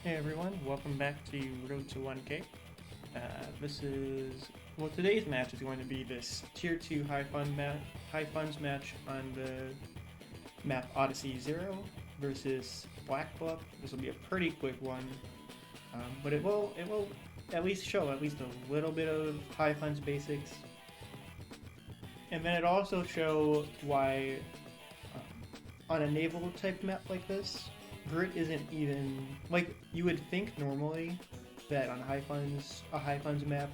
Hey everyone, welcome back to Road to 1K. Today's match is going to be this Tier 2 high funds match on the map Odyssey Zero versus Black Bluff. This will be a pretty quick one, but it will at least show at least a little bit of high funds basics, and then it also show why on a naval type map like this, grit isn't even like you would think normally that on a high funds map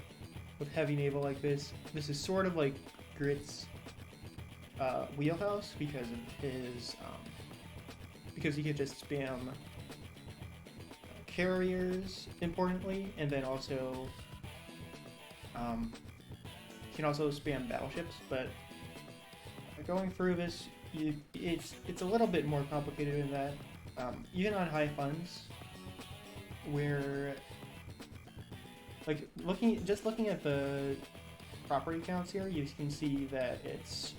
with heavy naval like this is sort of like grit's wheelhouse because he could just spam carriers importantly, and then also he can also spam battleships. But going through this, it's a little bit more complicated than that. Even on high funds, where looking at the property counts here, you can see that it's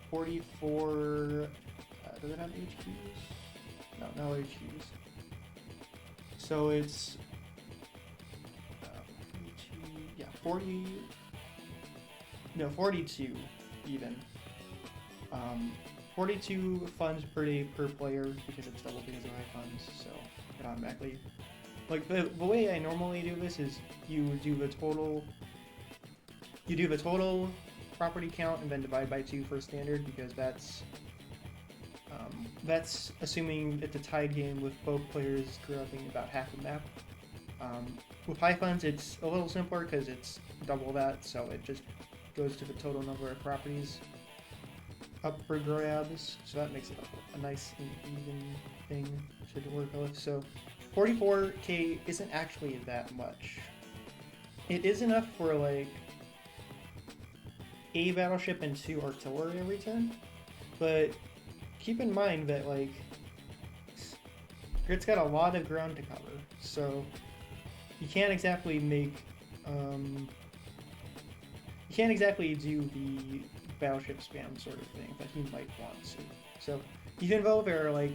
44. Does it have HQs? No HQs. So it's 40. No, 42 even. 42 funds per day per player because it's double because of high funds, so it automatically. Like the way I normally do this is you do the total property count and then divide by 2 for standard, because that's assuming it's a tied game with both players grabbing about half the map. With high funds, it's a little simpler because it's double that, so it just goes to the total number of properties up for grabs, so that makes it a nice and even thing to work with. So 44k isn't actually that much. It is enough for like a battleship and 2 artillery every turn, but keep in mind that like Grit's got a lot of ground to cover, so you can't exactly do the battleship spam sort of thing that he might want to. So even though there are like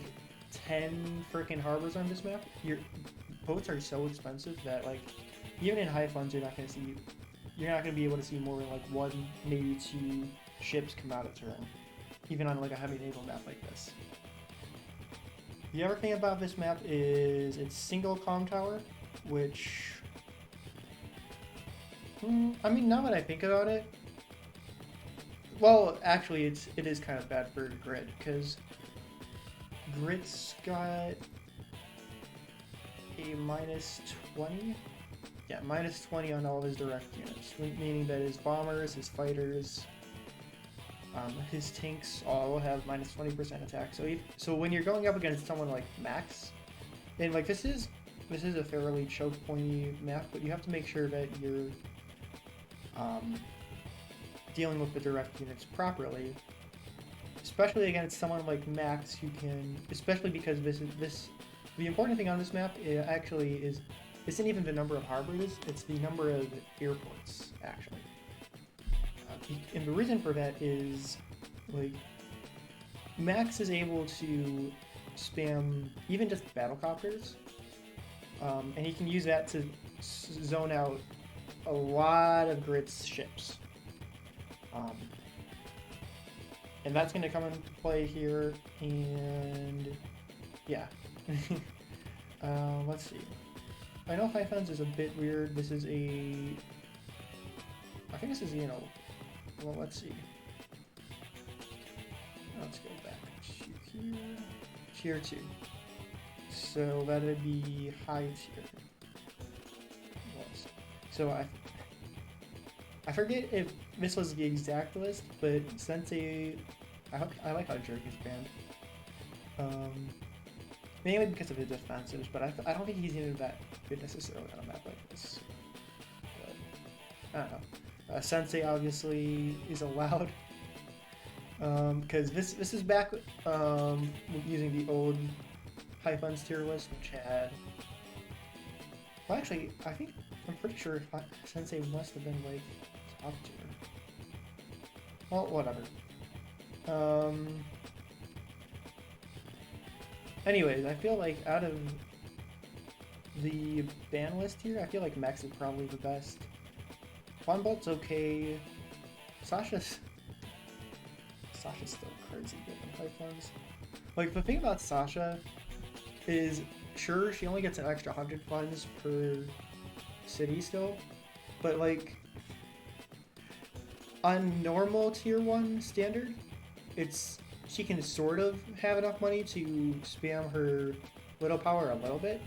10 freaking harbors on this map, your boats are so expensive that like even in high funds you're not gonna be able to see more than like 1, maybe 2 ships come out of turn, even on like a heavy naval map like this. The other thing about this map is it's single comm tower, which I mean, now that I think about it, well, actually, it is kind of bad for Grit, because Grit's got a -20. Yeah, -20 on all of his direct units, meaning that his bombers, his fighters, his tanks all have -20% attack. So when you're going up against someone like Max, and like this is a fairly choke pointy map, but you have to make sure that you're dealing with the direct units properly, especially against someone like Max, who can, especially because the important thing on this map actually isn't even the number of harbors, it's the number of airports actually. And the reason for that is like Max is able to spam even just battlecopters, and he can use that to zone out a lot of Grit's ships. And that's going to come into play here, and yeah. Let's see. I know high funds is a bit weird. I think this is, well, let's see. Let's go back to here. Tier 2. So that would be high tier. So I forget if this was the exact list, but Sensei, I like how Jerk is banned. Mainly because of his defensives, but I don't think he's even that good necessarily on a map like this. But, I don't know. Sensei obviously is allowed, because this is back using the old high funds tier list, which had. Well, actually, I'm pretty sure Sensei must have been like top tier. Well, whatever. Anyways, I feel like out of the ban list here, I feel like Max is probably the best. Funbolt's okay. Sasha's still crazy good in Pythons. Like, the thing about Sasha is, sure, she only gets an extra 100 funds per city still, but like, on normal tier 1 standard, she can sort of have enough money to spam her little power a little bit,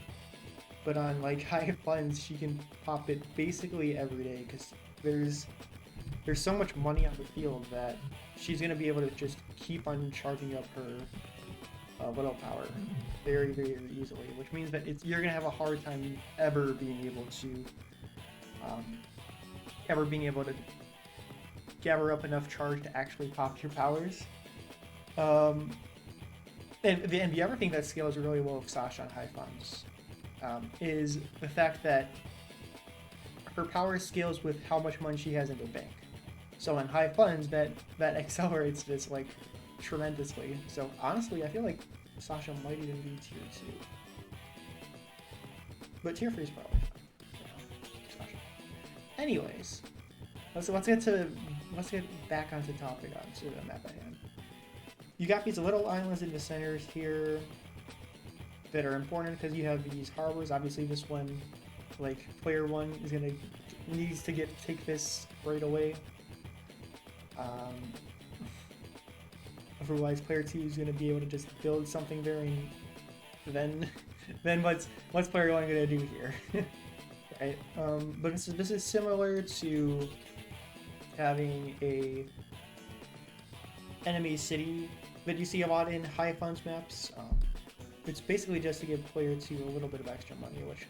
but on like high funds, she can pop it basically every day because there's so much money on the field that she's gonna be able to just keep on charging up her little power very, very easily, which means that you're gonna have a hard time ever being able to gather up enough charge to actually pop your powers. And the other thing that scales really well with Sasha on high funds is the fact that her power scales with how much money she has in the bank. So on high funds, that accelerates this like tremendously. So honestly, I feel like Sasha might even be tier 2, but tier 3 is probably fine. Sasha. Anyways, let's get back onto topic, onto the map at hand. You got these little islands in the centers here that are important because you have these harbors. Obviously, this one, like player 1, needs to take this right away. Otherwise, player 2 is gonna be able to just build something there, and then what's player 1 gonna do here, right? But this is similar to having a enemy city that you see a lot in high funds maps. It's basically just to give player 2 a little bit of extra money, which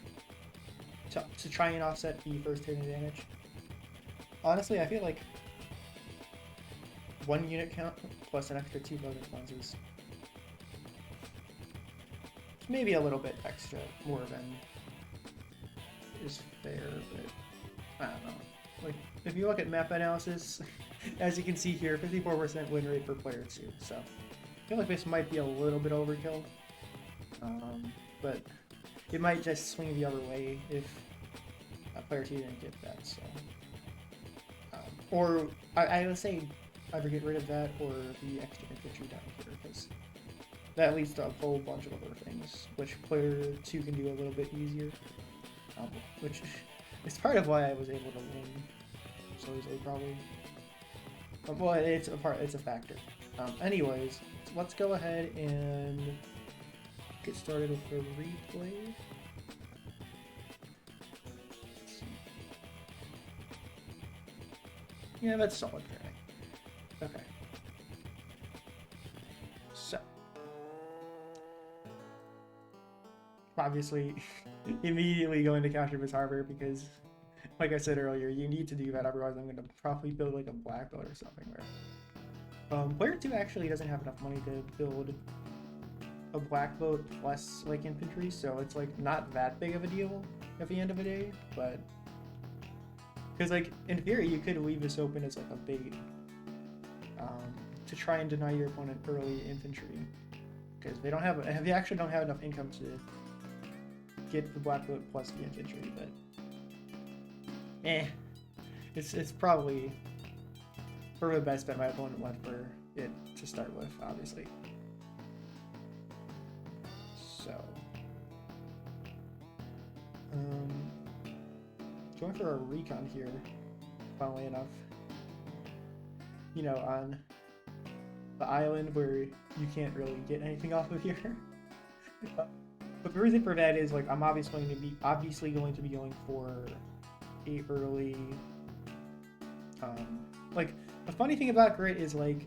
to try and offset the first turn advantage. Honestly, I feel like 1 unit count plus an extra 2 bonus funds is maybe a little bit extra more than is fair, but I don't know. Like, if you look at map analysis, as you can see here, 54% win rate for player 2, so I feel like this might be a little bit overkill, but it might just swing the other way if player 2 didn't get that, so. Or, I would say either get rid of that or the extra infantry down here, because that leads to a whole bunch of other things, which player 2 can do a little bit easier, which is part of why I was able to win so easily, probably. Well, it's a factor. Anyways, so let's go ahead and get started with the replay. Yeah, that's solid for me. Okay. So, obviously, immediately going to counter this harbor because, like I said earlier, you need to do that, otherwise I'm going to probably build like a black boat or something where... player 2 actually doesn't have enough money to build a black boat plus like infantry, so it's like not that big of a deal at the end of the day, but... Because, like, in theory, you could leave this open as, like, a bait to try and deny your opponent early infantry. Because they actually don't have enough income to get the black boat plus the infantry, but... It's probably the best bet my opponent went for it to start with, obviously. So... going for a recon here, funnily enough. You know, on the island where you can't really get anything off of here. But the reason for that is, like, I'm obviously going to be going for a early. Like, the funny thing about Grit is, like,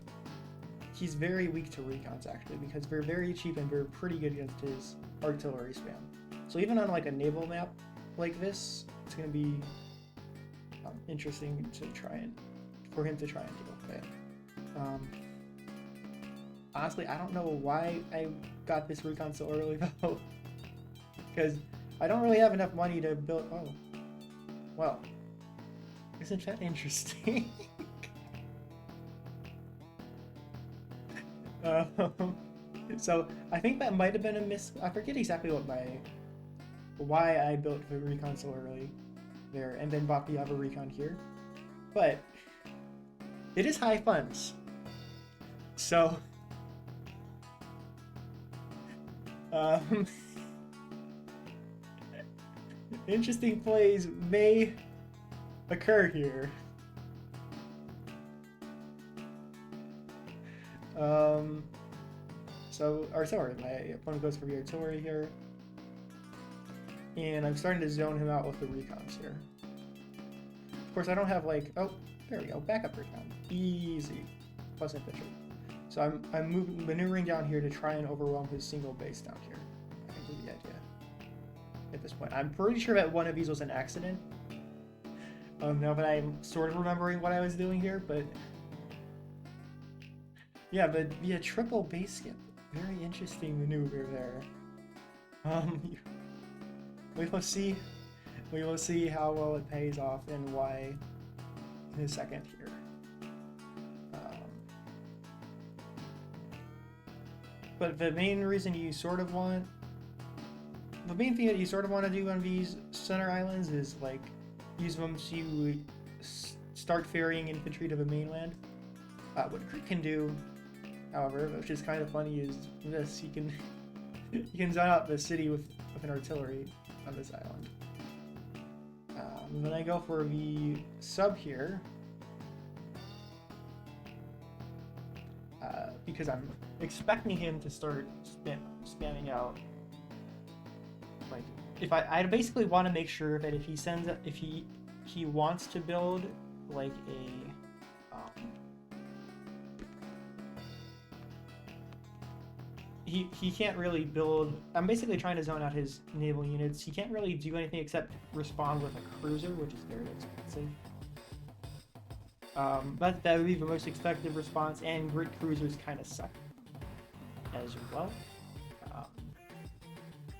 he's very weak to recons actually, because they're very cheap and they're pretty good against his artillery spam. So even on like a naval map like this, it's going to be interesting for him to try and deal with it. Honestly, I don't know why I got this recon so early though, because I don't really have enough money to build. Oh, well, isn't that interesting? So I think that might have been a miss. I forget exactly what my why I built the recon so early there and then bought the other recon here. But it is high funds. So interesting plays may occur here. So artillery, my opponent goes for the artillery here. And I'm starting to zone him out with the recons here. Of course, I don't have like, oh, there we go, backup recon. Easy. Plus infantry. So I'm maneuvering down here to try and overwhelm his single base down here. I think is the idea at this point. I'm pretty sure that one of these was an accident. Now that I'm sort of remembering what I was doing here, but yeah, but via triple base skip. Very interesting maneuver there. We will see. We will see how well it pays off and why in a second here. But the main reason you sort of want, the main thing that you sort of want to do on these center islands is like use them to start ferrying infantry to the mainland. What Crit can do, however, which is kind of funny, is this: you can zone out the city with an artillery on this island. When I go for the sub here, because I'm expecting him to start spamming out. Like, if I basically want to make sure that if he sends, if he wants to build like a, he can't really build. I'm basically trying to zone out his naval units. He can't really do anything except respond with a cruiser, which is very expensive. But that would be the most expected response, and grid cruisers kind of suck as well.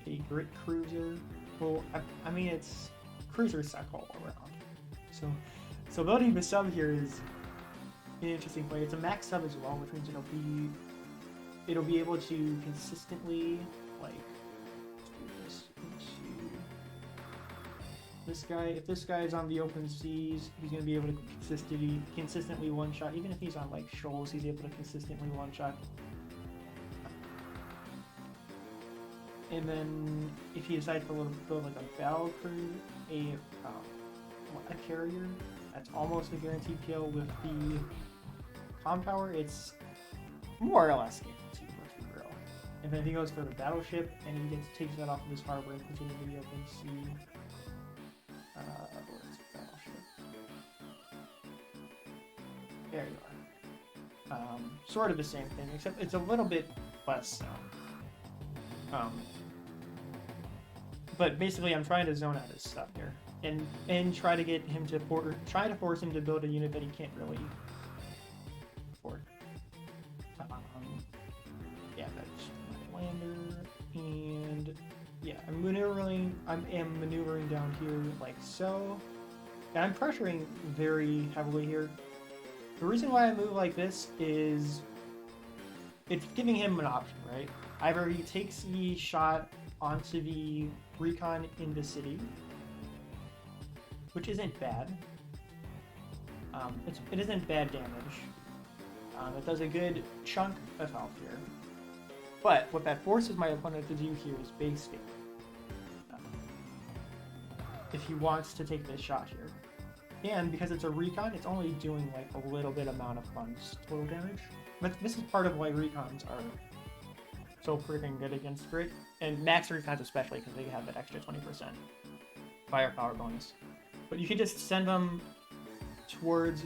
A grid cruiser, well, I mean, it's cruisers suck all around. So building the sub here is an interesting play. It's a max sub as well, which means it'll be able to consistently, like, let's do this into this guy. If this guy is on the open seas, he's going to be able to consistently one-shot. Even if he's on like shoals, he's able to consistently one-shot. And then if he decides to build like a battle crew, a carrier, that's almost a guaranteed kill. With the com power, it's more or less guaranteed, let's be real. And then if he goes for the battleship and he takes that off of his harbor and puts it into the open sea. Where's the battleship? There you are. Sort of the same thing, except it's a little bit less so. But basically, I'm trying to zone out his stuff here, and try to get him to force him to build a unit that he can't really afford. Yeah, that's my lander, and yeah, I am maneuvering down here like so, and I'm pressuring very heavily here. The reason why I move like this is it's giving him an option, right? Either he takes the shot onto the recon in the city, which isn't bad. It isn't bad damage. It does a good chunk of health here. But what that forces my opponent to do here is base skip. If he wants to take this shot here. And because it's a recon, it's only doing like a little bit amount of funds total damage. But this is part of why recons are so freaking good against grid, and max recons especially, because they have that extra 20% firepower bonus. But you can just send them towards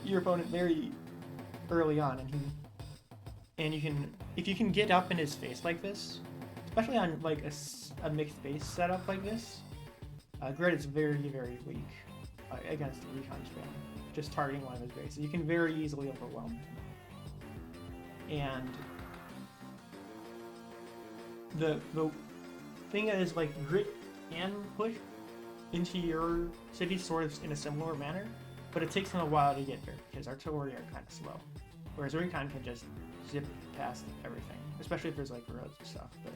your opponent very early on, and you can, if you can get up in his face like this, especially on like a mixed base setup like this, grid is very, very weak against the recon spam. Just targeting one of his bases, you can very easily overwhelm him. And the thing is, like, grid can push into your city sort of in a similar manner, but it takes him a while to get there because artillery are kind of slow, whereas recon can just zip past everything, especially if there's like roads and stuff. But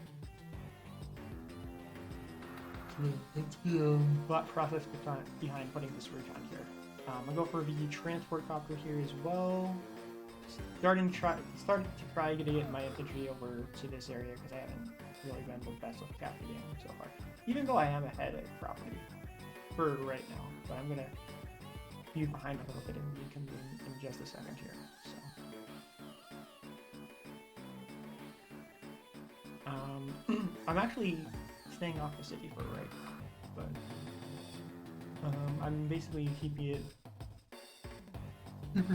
That's the thought process behind putting this recon here. I'll go for the transport copter here as well. Starting to try to get my infantry over to this area because I haven't really been the best with capture game so far. Even though I am ahead of property for right now, but I'm gonna be behind a little bit and reconvene in just a second here. So, I'm actually staying off the city for right now, but I'm basically keeping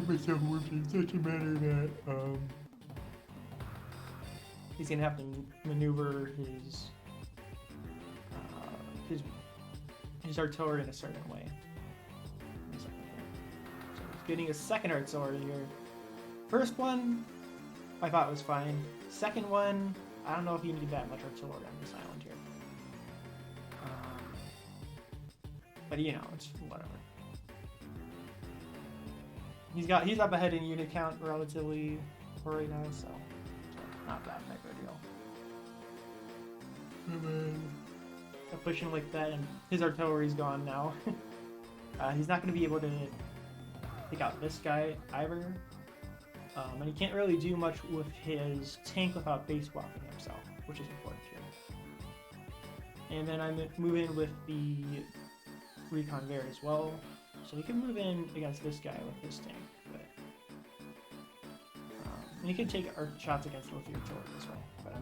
myself working in such a manner that he's gonna have to maneuver his artillery in a certain way. So he's getting a second artillery here. First one, I thought was fine. Second one, I don't know if you need that much artillery on this island here. But you know, it's whatever. He's up ahead in unit count relatively for right now, so not that big of a deal. And then pushing like that, and his artillery's gone now. He's not going to be able to take out this guy either, and he can't really do much with his tank without base blocking himself, which is important here. And then I'm moving with the recon there as well. So he can move in against this guy with his tank, but and he can take our shots against with the artillery as well. But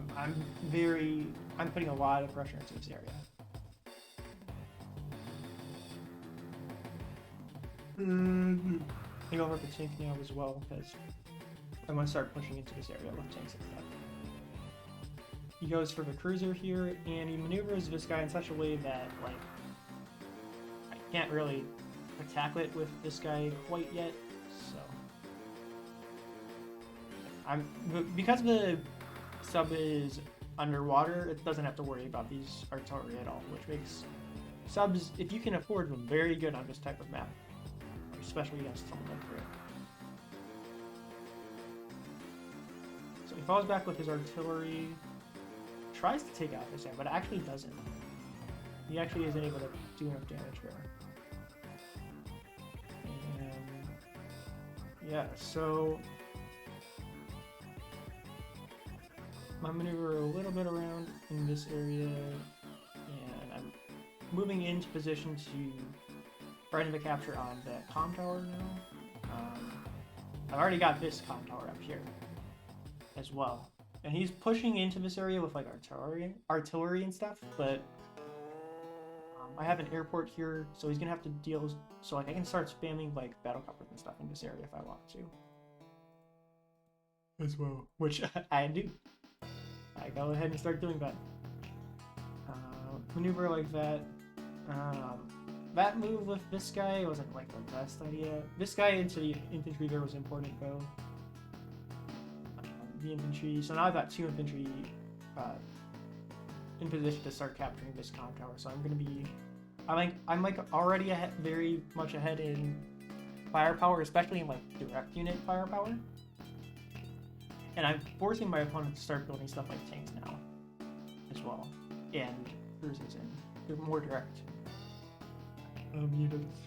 I'm putting a lot of pressure into this area. And I go over the tank now as well because I'm gonna start pushing into this area with tanks and stuff. He goes for the cruiser here, and he maneuvers this guy in such a way that like I can't really tackle it with this guy quite yet, so because the sub is underwater, it doesn't have to worry about these artillery at all, which makes subs, if you can afford them, very good on this type of map, especially against something like Grid. So he falls back with his artillery, tries to take out this guy, but actually doesn't. He actually isn't able to do enough damage here. Yeah, so I maneuver a little bit around in this area, and I'm moving into position to threaten the capture on the comm tower now. I've already got this comm tower up here as well, and he's pushing into this area with like artillery and stuff, but I have an airport here, so he's gonna have to deal. So like I can start spamming like battle choppers and stuff in this area if I want to, as well. Which I do. I go ahead and start doing that. Maneuver like that. That move with this guy wasn't like the best idea. This guy into the infantry there was important though. The infantry. So now I've got 2 infantry in position to start capturing this comm tower. So I'm gonna be. I'm like already ahead, very much ahead in firepower, especially in like direct unit firepower. And I'm forcing my opponent to start building stuff like tanks now, as well, and cruisers and they're more direct units.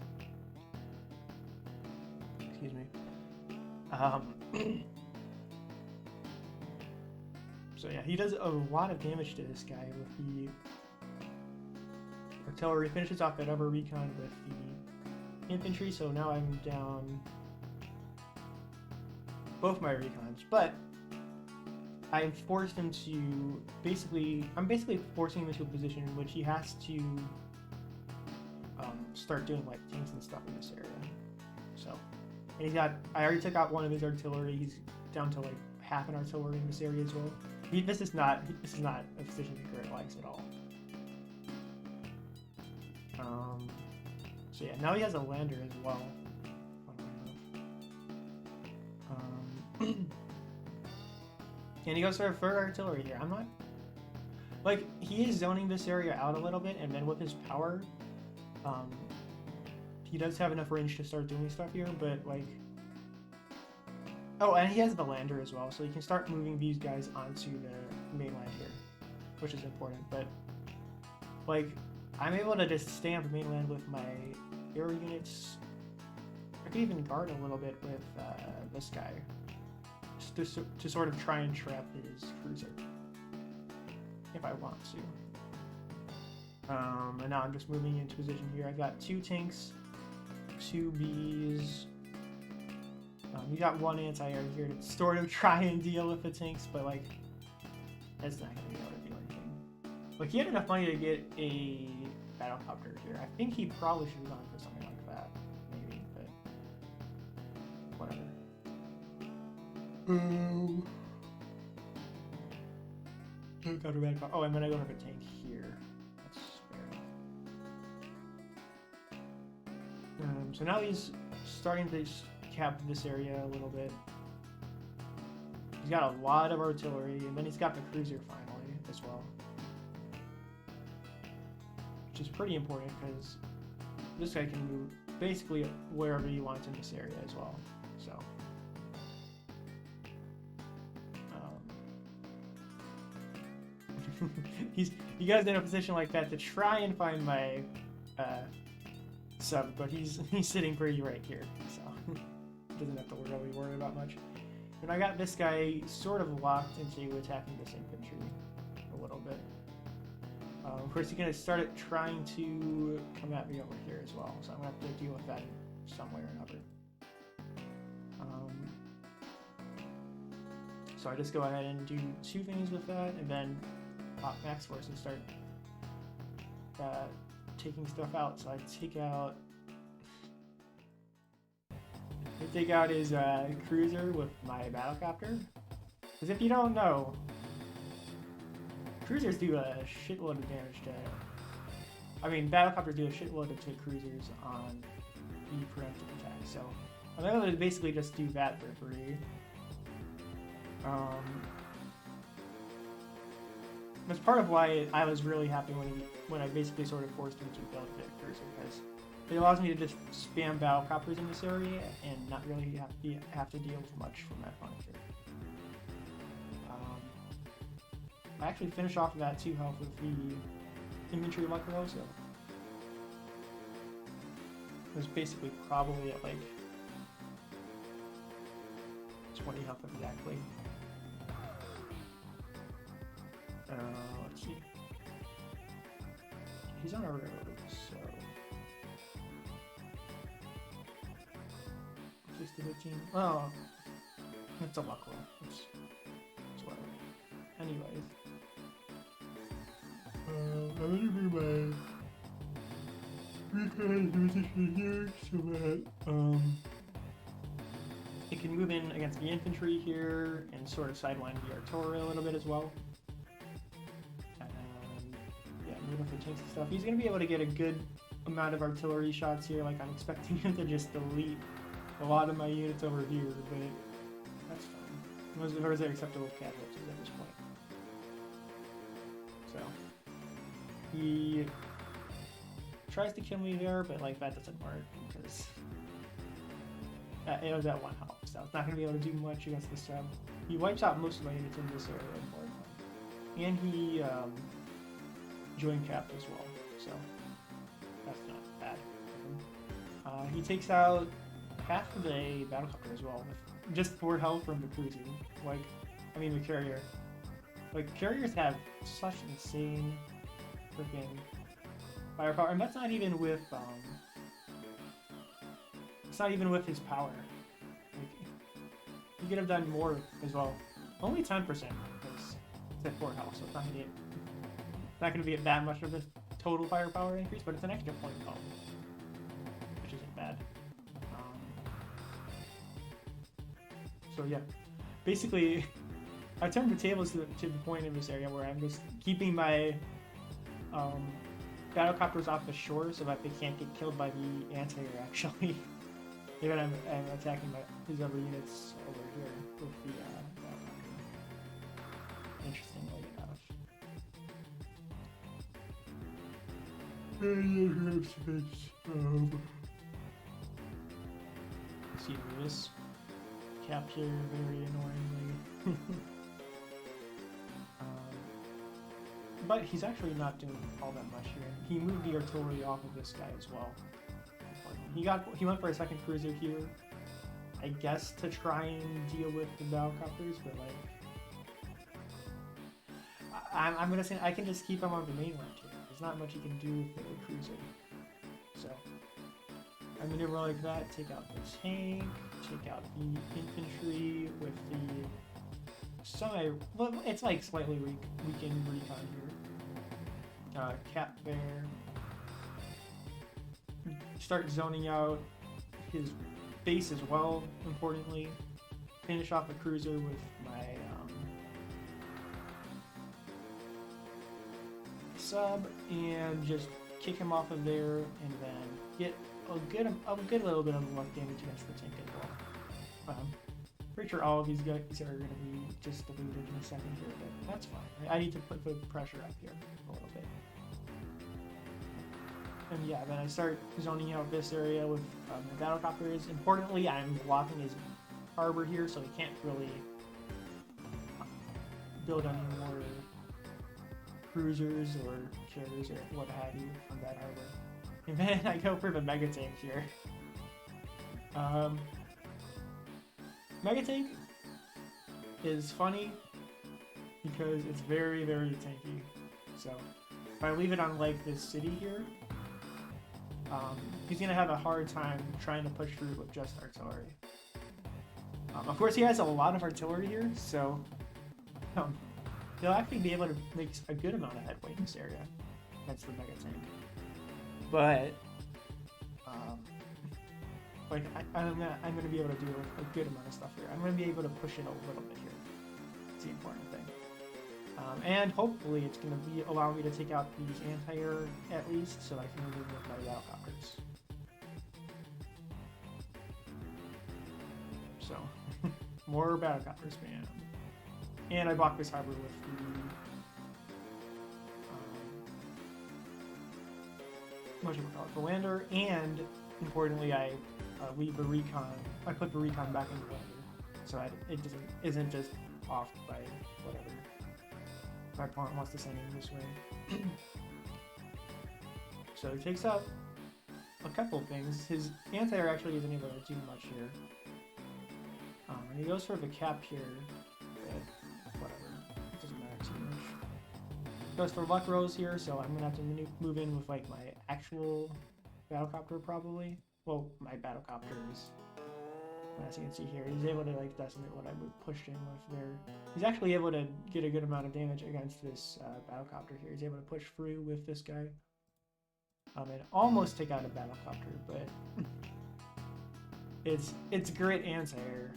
Excuse me. So yeah, he does a lot of damage to this guy with the artillery, finishes off that other recon with the infantry, so now I'm down both my recons, but I forced him to I'm basically forcing him into a position in which he has to start doing like tanks and stuff in this area. So, and I already took out one of his artillery, he's down to like half an artillery in this area as well. This is not a position that Grid likes at all. So yeah, now he has a lander as well. And he goes for third artillery here. I'm not like he is zoning this area out a little bit, and then with his power, he does have enough range to start doing stuff here. But like, oh, and he has the lander as well, so he can start moving these guys onto the mainland here, which is important. But like, I'm able to just stay on the mainland with my air units. I could even guard a little bit with this guy, just to sort of try and trap his cruiser, if I want to. And now I'm just moving into position here. I've got 2 tanks, 2 Bs. We got 1 anti-air here to sort of try and deal with the tanks, but like, that's not gonna be able to do anything. Like, he had enough money to get a battlecopter here. I think he probably should have gone for something like that, maybe, but whatever. Oh, I'm gonna go for a tank here. That's fair. So now he's starting to cap this area a little bit. He's got a lot of artillery, and then he's got the cruiser finally as well, which is pretty important because this guy can move basically wherever he wants in this area as well. So he goes in a position like that to try and find my sub, but he's sitting pretty right here, so doesn't have to really worry about much. And I got this guy sort of locked into attacking this infantry a little bit. Of course, he's going to start trying to come at me over here as well, so I'm going to have to deal with that some way or another. So I just go ahead and do 2 things with that, and then pop max force and start taking stuff out. So I take out his cruiser with my battlecopter. Because if you don't know, cruisers do a shitload of damage to... I mean, battlecopters do a shitload to cruisers on the preemptive attack. So I'm able to basically just do that for free. That's part of why I was really happy when I basically sort of forced him to build a cruiser, because it allows me to just spam battlecopters in this area and not really have to deal with much from that point here. I actually finished off that 2 health with the infantry luck roll, so it was basically probably at like 20 health exactly. Let's see. He's on a road, so 60 15. Oh, it's a luck roll. It's whatever. Anyways, I'm gonna do my position here so that it can move in against the infantry here and sort of sideline the artillery a little bit as well. With the tanks and stuff. He's going to be able to get a good amount of artillery shots here. Like, I'm expecting him to just delete a lot of my units over here, but that's fine. Those are acceptable casualties at this point. So, he tries to kill me there, but like that doesn't work because it was at 1 health, so it's not going to be able to do much against this sub. He wipes out most of my units in this area, unfortunately. And he joint capped as well, so that's not bad. He takes out half of the battlecopter as well, with just 4 health from the cruiser. Like, I mean the carrier. Like, carriers have such insane freaking firepower, and that's not even with it's not even with his power. Like, he could have done more as well. Only 10% because it's at 4 health, so it's not gonna be that much of a total firepower increase, but it's an extra point health, which isn't bad. So yeah, basically, I turned the tables to the point in this area where I'm just keeping my battlecopters off the shore so that they can't get killed by the anti-air, actually. Even I'm attacking his other units over here with the battlecopter. Interestingly enough. See this capture very annoyingly. but he's actually not doing all that much here. He moved the artillery off of this guy as well. He went for a second cruiser here, I guess, to try and deal with the battlecopters, but like, I'm gonna say I can just keep him on the mainland here. There's not much you can do with the cruiser, so I'm gonna maneuver like that. Take out the tank, take out the infantry with the well, it's like slightly weakened recon here. Cap there. Start zoning out his base as well, importantly. Finish off the cruiser with my sub, and just kick him off of there, and then get a good little bit of luck damage against the tank as well. Pretty sure all of these guys are going to be just deleted in a second here, but that's fine. I need to put the pressure up here a little bit. And yeah, then I start zoning out this area with the battlecopters. Importantly, I'm blocking his harbor here, so he can't really build any more cruisers or carriers or what have you from that harbor. And then I go for the mega tank here. Mega tank is funny because it's very, very tanky. So if I leave it on like this city here, he's gonna have a hard time trying to push through with just artillery. Of course, he has a lot of artillery here, so he'll actually be able to make a good amount of headway in this area. That's the mega tank. But like I'm gonna be able to do a good amount of stuff here. I'm gonna be able to push it a little bit here. It's the important thing. And hopefully it's going to be allow me to take out these anti-air at least, so I can move with my battlecopters. So, more battlecopter spam. And I block this harbor with the lander, and importantly I leave the recon. I put the recon back in the lander, so it isn't just off by whatever my opponent wants to send him this way. So he takes out a couple things. His anti-air actually isn't able to do much here. And he goes for the cap here, but whatever. It doesn't matter too much. Goes for luck rose here, so I'm gonna have to move in with like my actual battlecopter probably. Well, my battlecopters. As you can see here, he's able to like decimate what I pushed in with there. He's actually able to get a good amount of damage against this battlecopter here. He's able to push through with this guy. And almost take out a battlecopter, but it's grit anti-air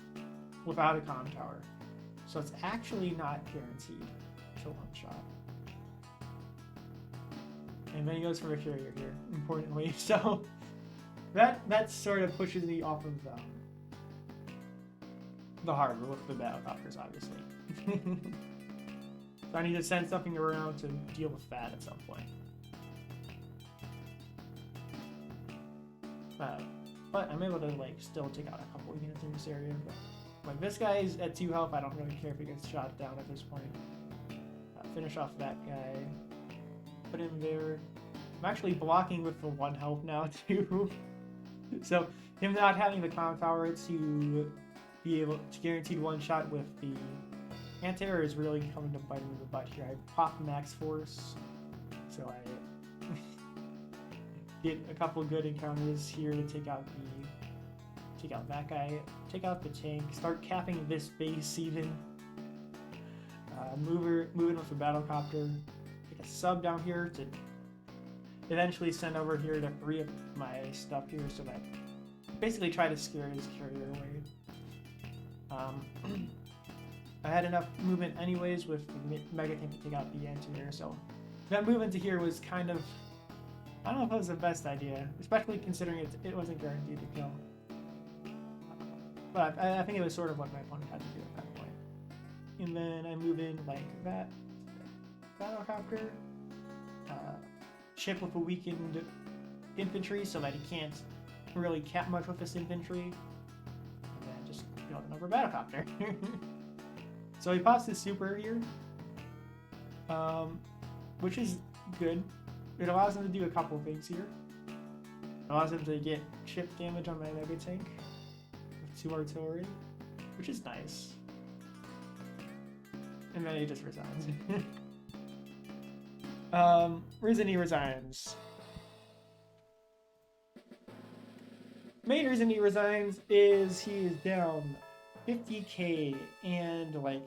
without a comm tower. So it's actually not guaranteed to one-shot. And then he goes for a carrier here, importantly. So that sort of pushes me off of the harbor with the battlecopters, obviously. So I need to send something around to deal with that at some point. But I'm able to like still take out a couple units in this area. But like this guy is at 2 health, I don't really care if he gets shot down at this point. Finish off that guy. Put him there. I'm actually blocking with the 1 health now too. So him not having the comm tower to be able to guarantee one shot with the anti-air is really coming to bite me in the butt here. I pop max force, so I get a couple good encounters here to take out that guy, take out the tank, start capping this base even. Moving with the battlecopter, get a sub down here to eventually send over here to free up my stuff here, so that basically try to scare his carrier away. I had enough movement anyways with the mega tank to take out the anti-air, so that movement to here was kind of, I don't know if it was the best idea, especially considering it wasn't guaranteed to kill. But I think it was sort of what my opponent had to do at that point. And then I move in like that. Battlecopter. Ship with a weakened infantry so that he can't really cap much with this infantry. And then just build another battlecopter. So he pops his super here. which is good. It allows him to do a couple things here. It allows him to get chip damage on my mega tank with 2 artillery, which is nice. And then he just resigns. Reason he resigns. Main reason he resigns is he is down 50k and like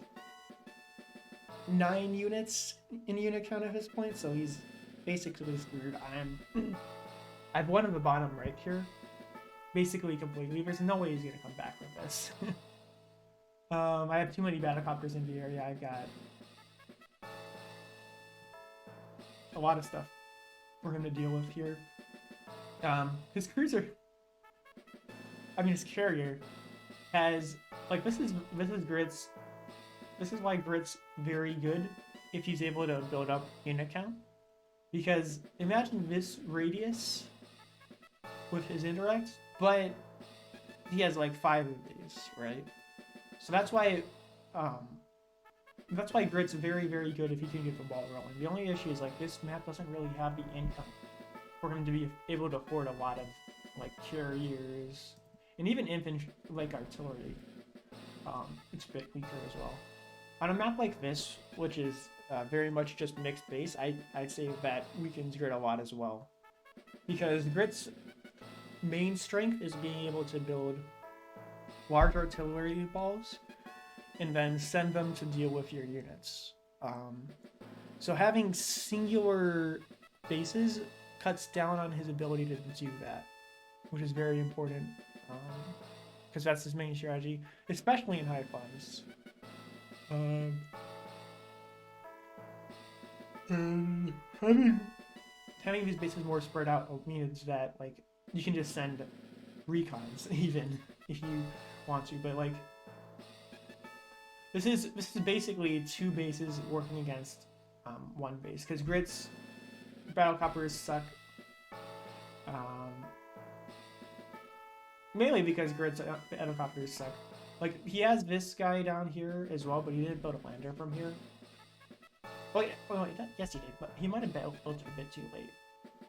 9 units in unit count at this point, so he's basically screwed. I've won in the bottom right here, basically completely. There's no way he's gonna come back with this. I have too many battlecopters in the area. I've got a lot of stuff for him to deal with here. His cruiser, his carrier has, like, this is Grit's. This is why Grit's very good if he's able to build up unit count. Because imagine this radius with his indirect, but he has like 5 of these, right? So that's why Grit's very, very good if he can get the ball rolling. The only issue is like this map doesn't really have the income for him to be able to afford a lot of like carriers and even infantry, like artillery. It's a bit weaker as well. On a map like this, which is very much just mixed base, I'd say that weakens Grit a lot as well. Because Grit's main strength is being able to build large artillery balls and then send them to deal with your units. So having singular bases cuts down on his ability to do that, which is very important, because that's his main strategy, especially in high funds. And having these bases more spread out means that like you can just send recons even if you want to, but like this is basically 2 bases working against 1 base, because Grit's battlecopters suck. Mainly because Grit's battlecopters suck. Like, he has this guy down here as well, but he didn't build a lander from here. Yes he did, but he might have built it a bit too late.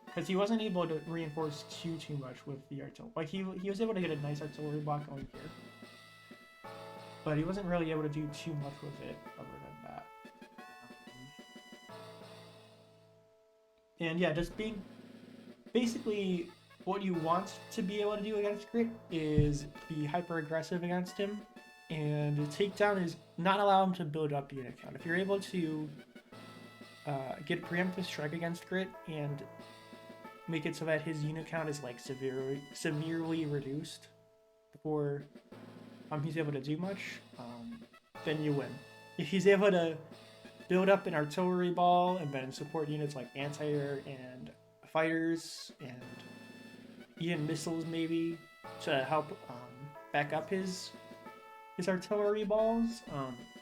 Because he wasn't able to reinforce too much with the artillery. Like, he was able to get a nice artillery block going here. But he wasn't really able to do too much with it other than that. And yeah, just being... Basically, what you want to be able to do against Grit is be hyper-aggressive against him. And takedown is not allow him to build up unit count. If you're able to get a preemptive strike against Grit and make it so that his unit count is like severely reduced before he's able to do much, then you win. If he's able to build up an artillery ball and then support units like anti-air and fighters and even missiles maybe to help back up his artillery balls,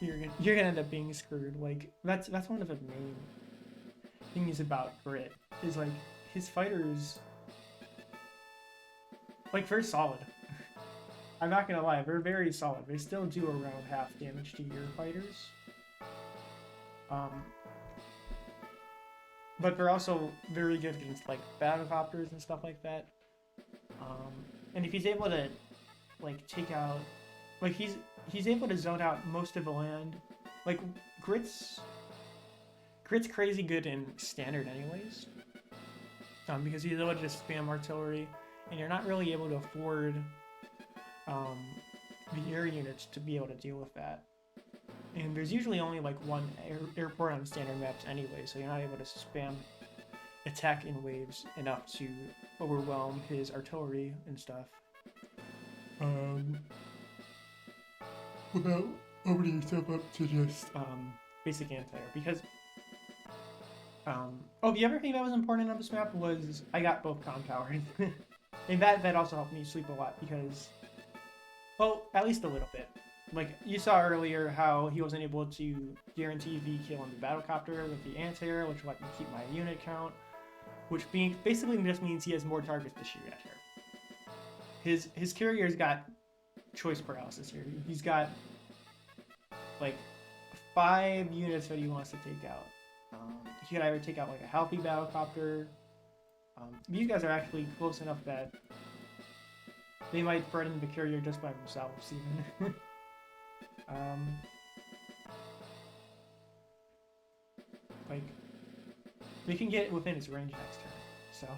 you're gonna end up being screwed. Like that's one of the main things about Grit is like his fighters, like, they're solid. I'm not gonna lie, they're very solid. They still do around half damage to your fighters. But they're also very good against like battlecopters and stuff like that. And if he's able to like take out, like he's able to zone out most of the land. Like Grit's crazy good in standard anyways. Because he's able to just spam artillery, and you're not really able to afford the air units to be able to deal with that. And there's usually only like 1 airport on standard maps anyway, so you're not able to spam attack in waves enough to overwhelm his artillery and stuff. Without opening yourself up to just basic anti-air, because the other thing that was important on this map was I got both comm towers. And that also helped me sleep a lot because, well, at least a little bit. Like, you saw earlier how he wasn't able to guarantee V kill on the battlecopter with the anti-air, which let me keep my unit count, which basically just means he has more targets to shoot at here. His carrier's got choice paralysis here. He's got like 5 units that he wants to take out. You could either take out like a healthy battlecopter. These guys are actually close enough that they might threaten the carrier just by themselves, even. Like, they can get within its range next turn, so.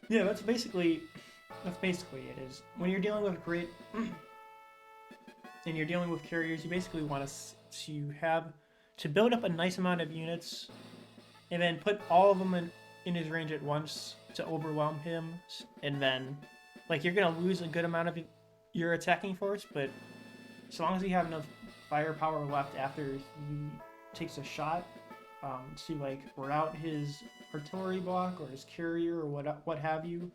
Yeah, that's basically it. Is when you're dealing with great and you're dealing with carriers, you basically want to build up a nice amount of units, and then put all of them in his range at once to overwhelm him, and then like you're gonna lose a good amount of your attacking force, but as long as you have enough firepower left after he takes a shot to like rout his artillery block or his carrier or what have you,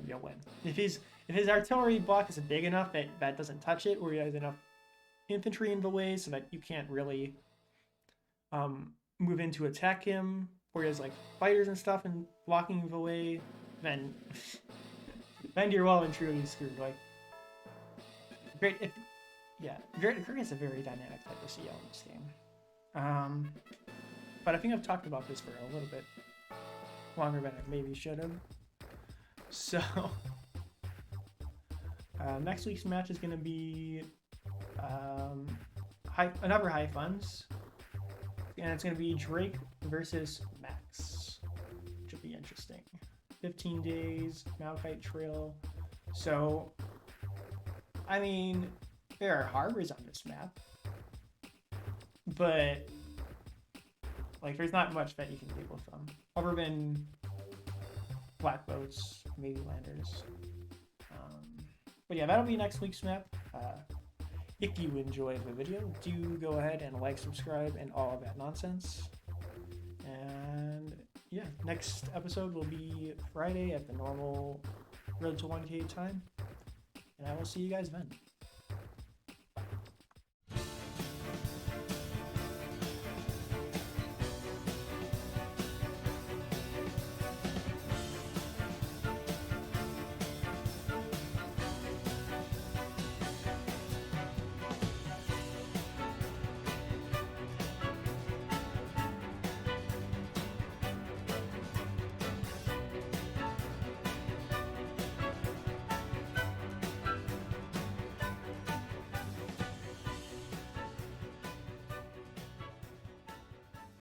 you'll win. If his artillery block is big enough that doesn't touch it, or he has enough infantry in the way so that you can't really move in to attack him, or he has like fighters and stuff and blocking the way, then you're well and truly screwed. Like Grig is a very dynamic type of CL in this game. But I think I've talked about this for a little bit longer than I maybe should have. So, next week's match is going to be another high funds. And it's going to be Drake versus Max, which will be interesting. 15 days, Malachite Trail. So, I mean, there are harbors on this map, but like there's not much that you can do with them, other than black boats, maybe landers. But yeah, that'll be next week's map. If you enjoyed the video, do go ahead and like, subscribe, and all of that nonsense. And yeah, next episode will be Friday at the normal Road to 1K time. And I will see you guys then.